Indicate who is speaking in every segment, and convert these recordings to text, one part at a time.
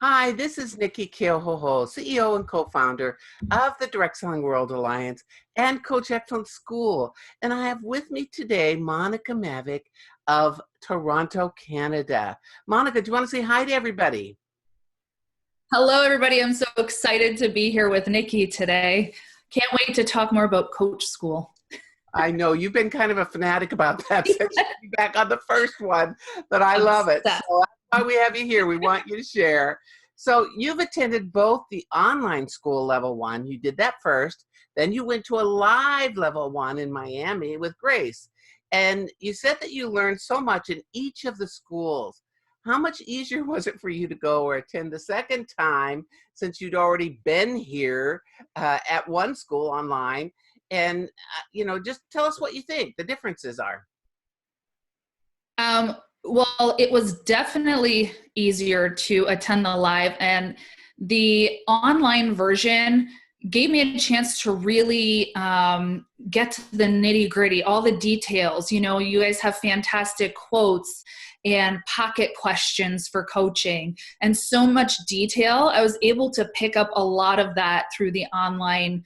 Speaker 1: Hi, this is Nikki Keohoho, CEO and co-founder of the Direct Selling World Alliance and Coach Excellence School. And I have with me today Monika Mavec of Toronto, Canada. Monika, do you want to say hi to everybody?
Speaker 2: Hello, everybody. I'm so excited to be here with Nikki today. Can't wait to talk more about Coach School.
Speaker 1: I know you've been kind of a fanatic about that since you back on the first one, but I love it.
Speaker 2: Obsessed.
Speaker 1: So that's why we have you here. We want you to share. So you've attended both the online school level one. You did that first. Then you went to a live level one in Miami with Grace. And you said that you learned so much in each of the schools. How much easier was it for you to go or attend the second time since you'd already been here at one school online? And, just tell us what you think the differences are.
Speaker 2: Well, it was definitely easier to attend the live, and the online version gave me a chance to really get to the nitty gritty, all the details. You guys have fantastic quotes and pocket questions for coaching and so much detail. I was able to pick up a lot of that through the online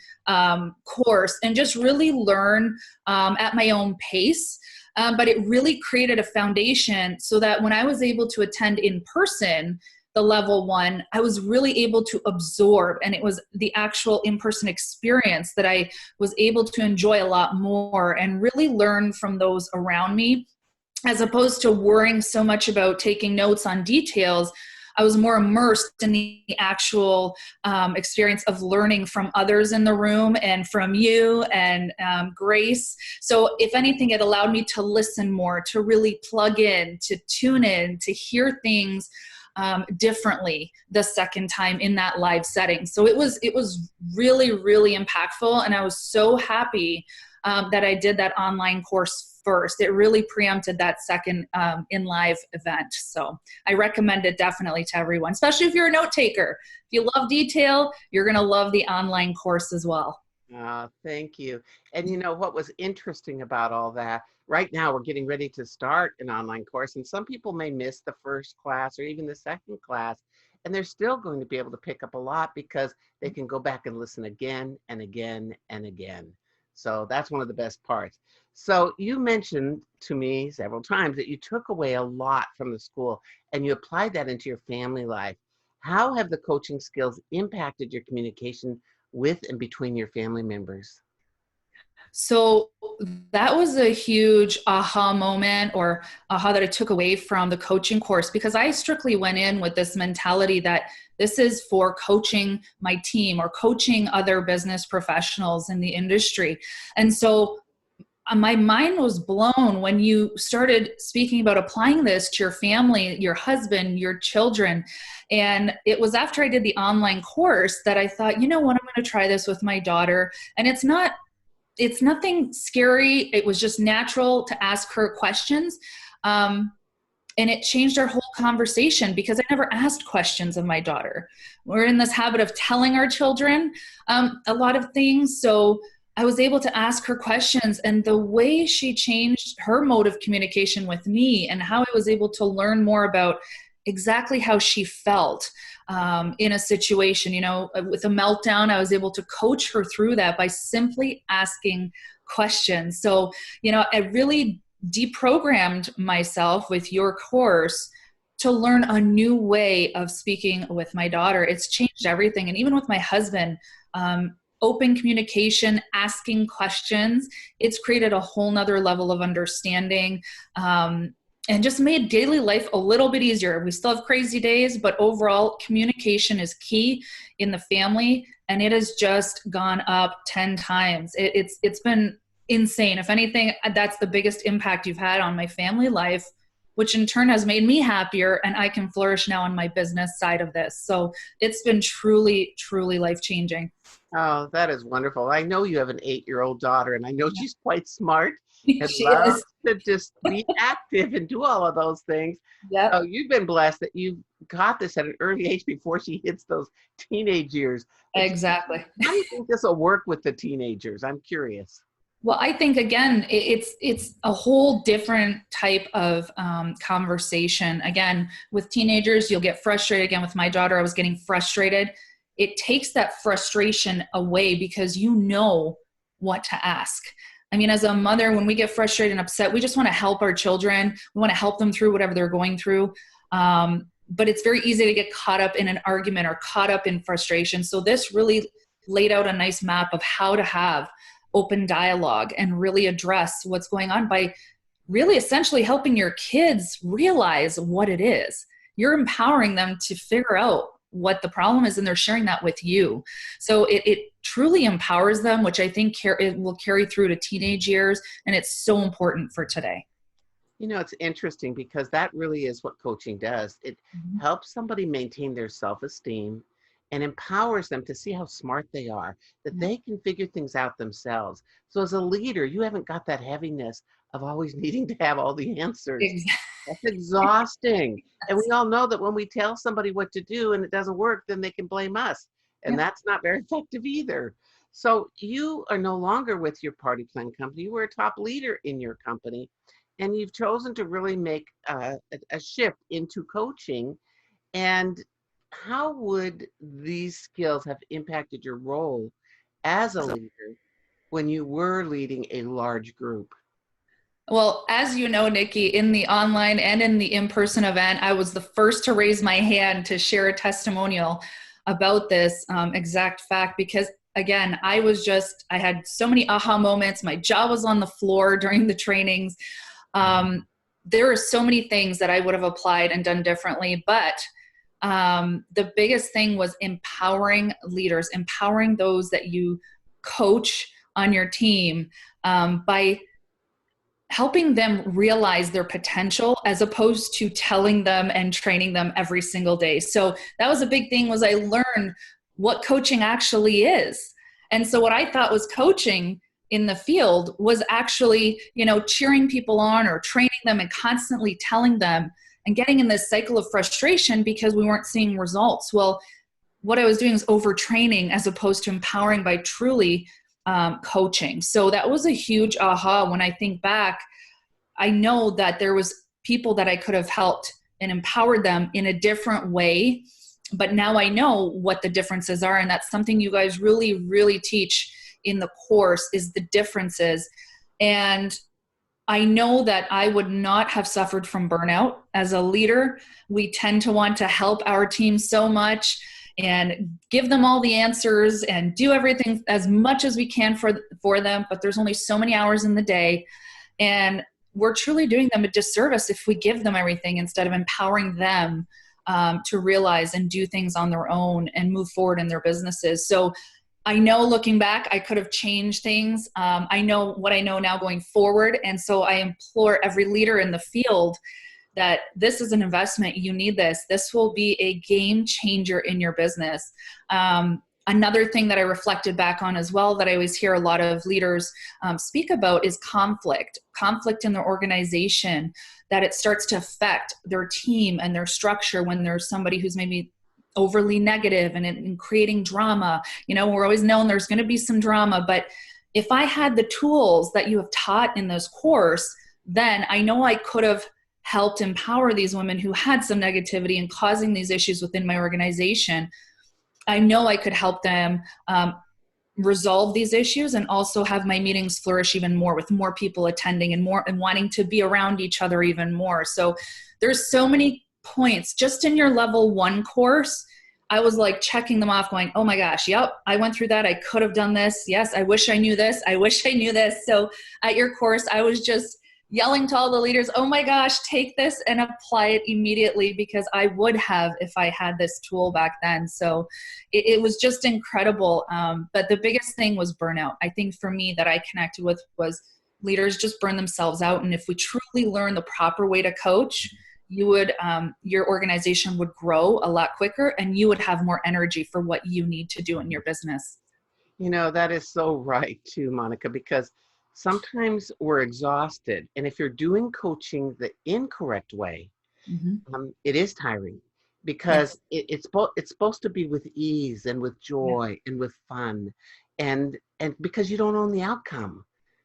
Speaker 2: course and just really learn at my own pace. But it really created a foundation so that when I was able to attend in person, the level one, I was really able to absorb, and it was the actual in-person experience that I was able to enjoy a lot more and really learn from those around me, as opposed to worrying so much about taking notes on details. I was more immersed in the actual experience of learning from others in the room and from you and Grace. So if anything, it allowed me to listen more, to really plug in, to tune in, to hear things differently the second time in that live setting. So it was really, really impactful. And I was so happy that I did that online course first. It really preempted that second in live event. So I recommend it definitely to everyone, especially if you're a note taker. If you love detail, you're going to love the online course as well.
Speaker 1: Thank you. And what was interesting about all that, right now we're getting ready to start an online course, and some people may miss the first class or even the second class, and they're still going to be able to pick up a lot because they can go back and listen again and again and again. So that's one of the best parts. So you mentioned to me several times that you took away a lot from the school and you applied that into your family life. How have the coaching skills impacted your communication with and between your family members?
Speaker 2: So that was a huge aha moment, or aha that I took away from the coaching course, because I strictly went in with this mentality that this is for coaching my team or coaching other business professionals in the industry. And so my mind was blown when you started speaking about applying this to your family, your husband, your children. And it was after I did the online course that I thought, you know what, I'm going to try this with my daughter. And it's nothing scary. It was just natural to ask her questions. And it changed our whole conversation because I never asked questions of my daughter. We're in this habit of telling our children a lot of things. So I was able to ask her questions, and the way she changed her mode of communication with me and how I was able to learn more about exactly how she felt in a situation, with a meltdown, I was able to coach her through that by simply asking questions. So, I really deprogrammed myself with your course to learn a new way of speaking with my daughter. It's changed everything. And even with my husband, open communication, asking questions, it's created a whole nother level of understanding. And just made daily life a little bit easier. We still have crazy days, but overall communication is key in the family, and it has just gone up 10 times. It's been insane. If anything, that's the biggest impact you've had on my family life, which in turn has made me happier, and I can flourish now on my business side of this. So it's been truly, truly life-changing.
Speaker 1: Oh, that is wonderful. I know you have an 8-year-old daughter, and I know she's quite smart and
Speaker 2: She
Speaker 1: loves
Speaker 2: is.
Speaker 1: to just be active and do all of those things.
Speaker 2: Yep.
Speaker 1: So you've been blessed that you got this at an early age before she hits those teenage years. But
Speaker 2: Exactly.
Speaker 1: how do you think this will work with the teenagers? I'm curious.
Speaker 2: Well, I think again, it's a whole different type of conversation. Again, with teenagers, you'll get frustrated. Again, with my daughter, I was getting frustrated. It takes that frustration away because you know what to ask. I mean, as a mother, when we get frustrated and upset, we just want to help our children. We want to help them through whatever they're going through. But it's very easy to get caught up in an argument or caught up in frustration. So this really laid out a nice map of how to have open dialogue and really address what's going on by really essentially helping your kids realize what it is. You're empowering them to figure out what the problem is, and they're sharing that with you. So it truly empowers them, which I think it will carry through to teenage years, and it's so important for today.
Speaker 1: You know, it's interesting because that really is what coaching does. It
Speaker 2: Mhm.
Speaker 1: helps somebody maintain their self-esteem and empowers them to see how smart they are, that
Speaker 2: Yeah.
Speaker 1: they can figure things out themselves. So as a leader, you haven't got that heaviness of always needing to have all the answers. That's exhausting. And we all know that when we tell somebody what to do and it doesn't work, then they can blame us. And
Speaker 2: Yep.
Speaker 1: that's not very effective either. So you are no longer with your party plan company. You were a top leader in your company, and you've chosen to really make a shift into coaching. And how would these skills have impacted your role as a leader when you were leading a large group?
Speaker 2: Well, as you know, Nikki, in the online and in the in-person event, I was the first to raise my hand to share a testimonial about this exact fact because again, I had so many aha moments. My jaw was on the floor during the trainings. Um, there are so many things that I would have applied and done differently, but the biggest thing was empowering leaders, empowering those that you coach on your team by helping them realize their potential as opposed to telling them and training them every single day. So that was a big thing was I learned what coaching actually is. And so what I thought was coaching in the field was actually, cheering people on or training them and constantly telling them and getting in this cycle of frustration because we weren't seeing results. Well, what I was doing was overtraining as opposed to empowering by truly coaching. So that was a huge aha. When I think back, I know that there was people that I could have helped and empowered them in a different way. But now I know what the differences are. And that's something you guys really, really teach in the course is the differences. And I know that I would not have suffered from burnout. As a leader, we tend to want to help our team so much and give them all the answers and do everything as much as we can for them, but there's only so many hours in the day. And we're truly doing them a disservice if we give them everything instead of empowering them to realize and do things on their own and move forward in their businesses. So I know looking back, I could have changed things. I know what I know now going forward. And so I implore every leader in the field that this is an investment. You need this. This will be a game changer in your business. Another thing that I reflected back on as well that I always hear a lot of leaders speak about is conflict in their organization, that it starts to affect their team and their structure when there's somebody who's maybe overly negative and creating drama. We're always known there's going to be some drama, but if I had the tools that you have taught in this course, then I know I could have helped empower these women who had some negativity and causing these issues within my organization. I know I could help them resolve these issues and also have my meetings flourish even more with more people attending and more and wanting to be around each other even more. So there's so many points just in your level 1 course. I was like checking them off going, oh my gosh, yep, I went through that. I could have done this. Yes, I wish I knew this. I wish I knew this. So at your course, I was just yelling to all the leaders, oh my gosh, take this and apply it immediately because I would have if I had this tool back then. So it was just incredible. But the biggest thing was burnout. I think for me that I connected with was leaders just burn themselves out. And if we truly learn the proper way to coach, you would, your organization would grow a lot quicker and you would have more energy for what you need to do in your business.
Speaker 1: That is so right too, Monica, because sometimes we're exhausted. And if you're doing coaching the incorrect way,
Speaker 2: Mm-hmm.
Speaker 1: it is tiring because
Speaker 2: Yes.
Speaker 1: it's supposed to be with ease and with
Speaker 2: Yeah.
Speaker 1: joy and with fun, and because you don't own the outcome.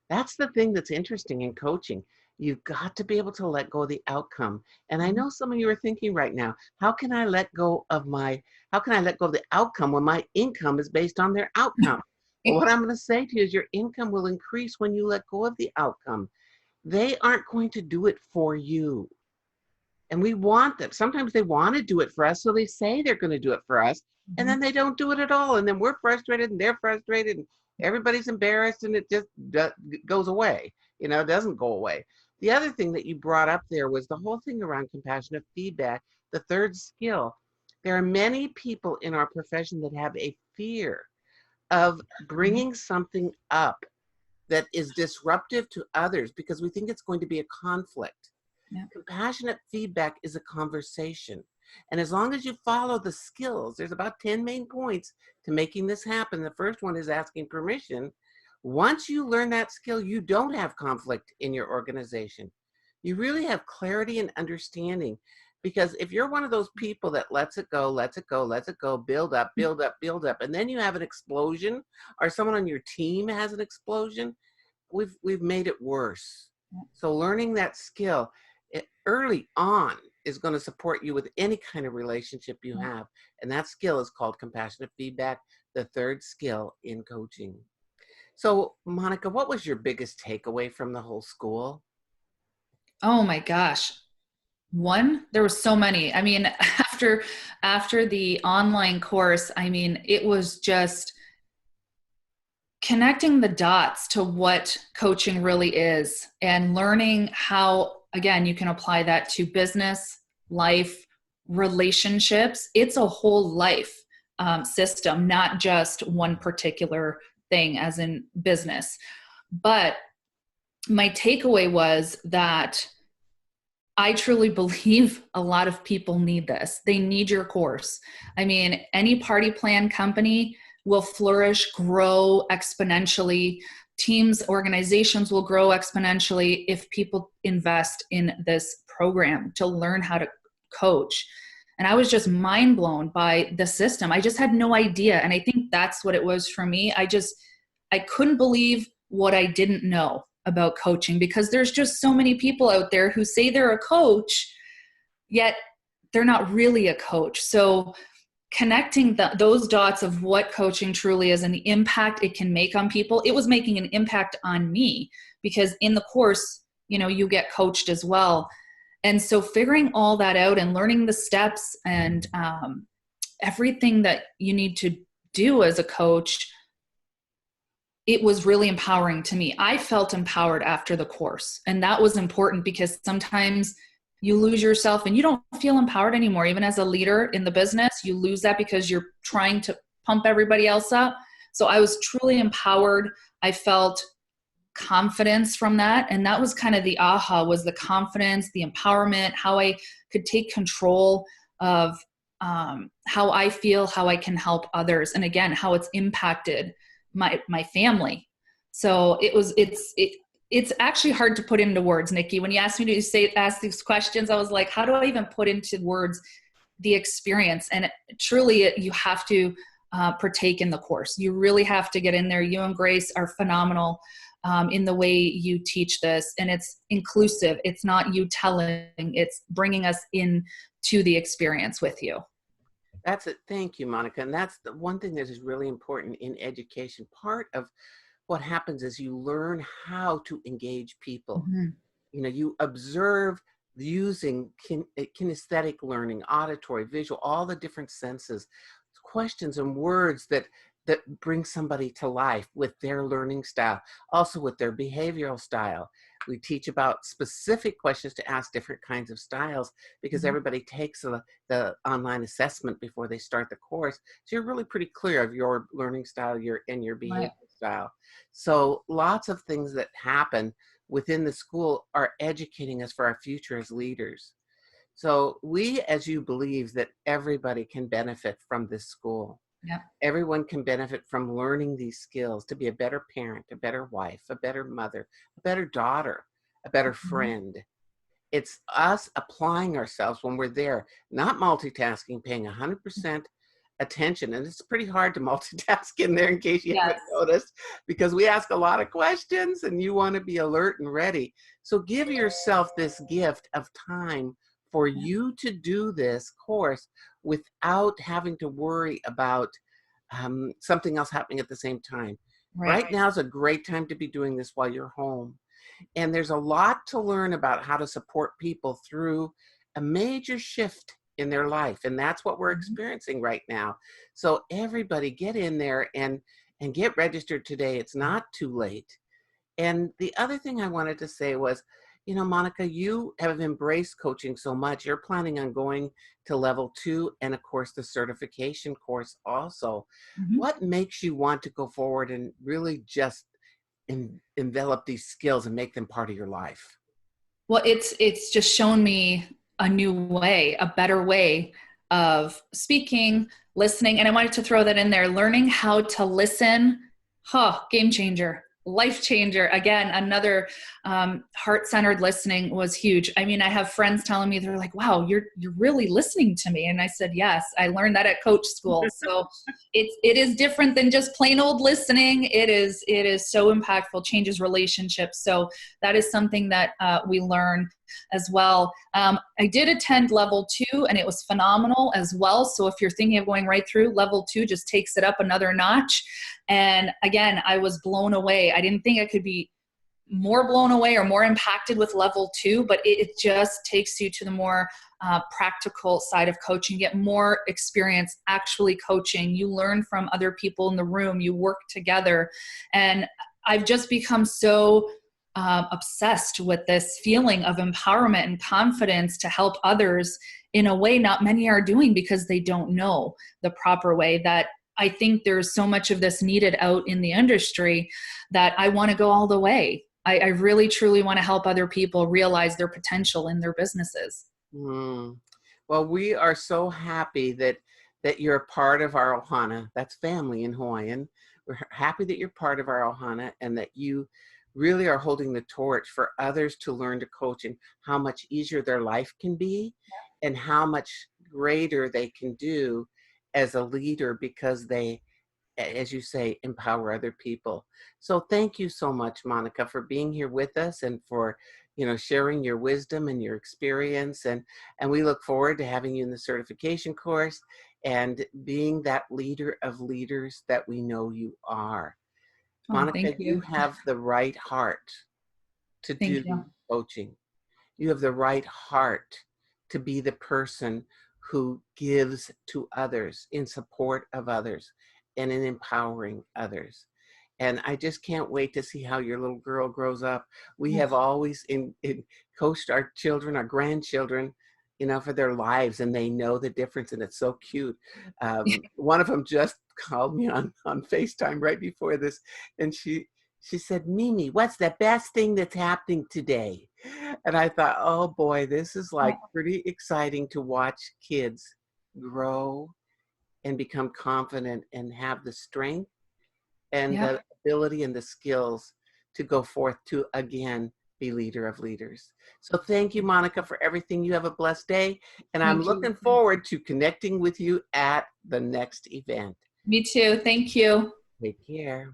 Speaker 1: That's the thing that's interesting in coaching. You've got to be able to let go of the outcome. And I
Speaker 2: Mhm.
Speaker 1: know some of you are thinking right now, how can I let go of the outcome when my income is based on their outcome? Well, what I'm going to say to you is your income will increase when you let go of the outcome. They aren't going to do it for you. And we want them. Sometimes they want to do it for us, so they say they're going to do it for us, and
Speaker 2: Mhm.
Speaker 1: then they don't do it at all. And then we're frustrated, and they're frustrated, and everybody's embarrassed, and it just goes away. It doesn't go away. The other thing that you brought up there was the whole thing around compassionate feedback, the third skill. There are many people in our profession that have a fear of
Speaker 2: Mhm.
Speaker 1: bringing something up that is disruptive to others because we think it's going to be a conflict.
Speaker 2: Yeah.
Speaker 1: Compassionate feedback is a conversation. And as long as you follow the skills, there's about 10 main points to making this happen. The first one is asking permission. Once you learn that skill, you don't have conflict in your organization. You really have clarity and understanding. Because if you're one of those people that lets it go, lets it go, lets it go, build up, build up, build up, and then you have an explosion, or someone on your team has an explosion, we've made it worse. So learning that skill early on is going to support you with any kind of relationship you
Speaker 2: Yeah.
Speaker 1: have. And that skill is called compassionate feedback, the third skill in coaching. So, Monika, what was your biggest takeaway from the whole school?
Speaker 2: Oh my gosh. One, there was so many. I mean, after the online course, I mean, it was just connecting the dots to what coaching really is and learning how, again, you can apply that to business, life, relationships. It's a whole life system, not just one particular thing, as in business. But my takeaway was that I truly believe a lot of people need this. They need your course. I mean, any party plan company will flourish, grow exponentially. Teams, organizations will grow exponentially if people invest in this program to learn how to coach. And I was just mind blown by the system. I just had no idea. And I think that's what it was for me. I couldn't believe what I didn't know about coaching because there's just so many people out there who say they're a coach, yet they're not really a coach. So connecting those dots of what coaching truly is and the impact it can make on people, it was making an impact on me because in the course, you get coached as well. And so figuring all that out and learning the steps and everything that you need to do as a coach, it was really empowering to me. I felt empowered after the course. And that was important because sometimes you lose yourself and you don't feel empowered anymore. Even as a leader in the business, you lose that because you're trying to pump everybody else up. So I was truly empowered. I felt confidence from that. And that was kind of the aha, was the confidence, the empowerment, how I could take control of how I feel, how I can help others. And again, how it's impacted my family. So it's actually hard to put into words, Nikki. When you asked me to ask these questions, I was like, how do I even put into words the experience? And truly, you have to partake in the course. You really have to get in there. You and Grace are phenomenal in the way you teach this, and it's inclusive. It's not you telling; it's bringing us in to the experience with you.
Speaker 1: That's it. Thank you, Monika. And that's the one thing that is really important in education. Part of what happens is you learn how to engage people.
Speaker 2: Mm-hmm.
Speaker 1: You observe using kinesthetic learning, auditory, visual, all the different senses, questions and words that bring somebody to life with their learning style, also with their behavioral style. We teach about specific questions to ask different kinds of styles because
Speaker 2: Mm-hmm.
Speaker 1: everybody takes the online assessment before they start the course. So you're really pretty clear of your learning style, your
Speaker 2: Right.
Speaker 1: behavior style. So lots of things that happen within the school are educating us for our future as leaders. So we, as you, believe that everybody can benefit from this school.
Speaker 2: Yep.
Speaker 1: Everyone can benefit from learning these skills to be a better parent, a better wife, a better mother, a better daughter, a better
Speaker 2: Mm-hmm.
Speaker 1: friend. It's us applying ourselves when we're there, not multitasking, paying 100% attention. And it's pretty hard to multitask in there, in case you haven't
Speaker 2: Yes.
Speaker 1: noticed, because we ask a lot of questions and you want to be alert and ready. So give yourself this gift of time for you to do this course without having to worry about something else happening at the same time. Right
Speaker 2: Right.
Speaker 1: now is a great time to be doing this while you're home. And there's a lot to learn about how to support people through a major shift in their life. And that's what we're
Speaker 2: Mhm.
Speaker 1: experiencing right now. So everybody get in there and get registered today. It's not too late. And the other thing I wanted to say was, Monika, you have embraced coaching so much. You're planning on going to level 2 and, of course, the certification course also.
Speaker 2: Mhm.
Speaker 1: What makes you want to go forward and really just envelop these skills and make them part of your life?
Speaker 2: Well, it's just shown me a new way, a better way of speaking, listening, and I wanted to throw that in there. Learning how to listen, game changer, life changer. Again, another heart-centered listening was huge. I mean, I have friends telling me, they're like, "Wow, you're really listening to me," and I said, "Yes, I learned that at coach school." So it is different than just plain old listening. It is so impactful, changes relationships. So that is something that we learn as well. I did attend level 2 and it was phenomenal as well. So if you're thinking of going right through, level 2 just takes it up another notch. And again, I was blown away. I didn't think I could be more blown away or more impacted with level 2, but it just takes you to the more practical side of coaching, get more experience actually coaching. You learn from other people in the room, you work together. And I've just become so obsessed with this feeling of empowerment and confidence to help others in a way not many are doing because they don't know the proper way. That I think there's so much of this needed out in the industry that I want to go all the way. I really truly want to help other people realize their potential in their businesses.
Speaker 1: Mm. Well, we are so happy that you're a part of our ohana. That's family in Hawaiian. We're happy that you're part of our ohana and that you really are holding the torch for others to learn to coach and how much easier their life can be and how much greater they can do as a leader because they, as you say, empower other people. So thank you so much, Monika, for being here with us and for, sharing your wisdom and your experience. And we look forward to having you in the certification course and being that leader of leaders that we know you are.
Speaker 2: Oh, thank
Speaker 1: Monika, you
Speaker 2: you.
Speaker 1: have the right heart to
Speaker 2: Thank
Speaker 1: do
Speaker 2: you.
Speaker 1: coaching. You have the right heart to be the person who gives to others in support of others and in empowering others. And I just can't wait to see how your little girl grows up. We have always coached our children, our grandchildren, for their lives, and they know the difference, and it's so cute. One of them just called me on FaceTime right before this, and she said, "Mimi, what's the best thing that's happening today?" And I thought, oh boy, this is like pretty exciting to watch kids grow and become confident and have the strength and
Speaker 2: Yep.
Speaker 1: the ability and the skills to go forth to again be leader of leaders. So thank you, Monika, for everything. You have a blessed day. And I'm
Speaker 2: Thank you.
Speaker 1: looking forward to connecting with you at the next event.
Speaker 2: Me too. Thank you.
Speaker 1: Take care.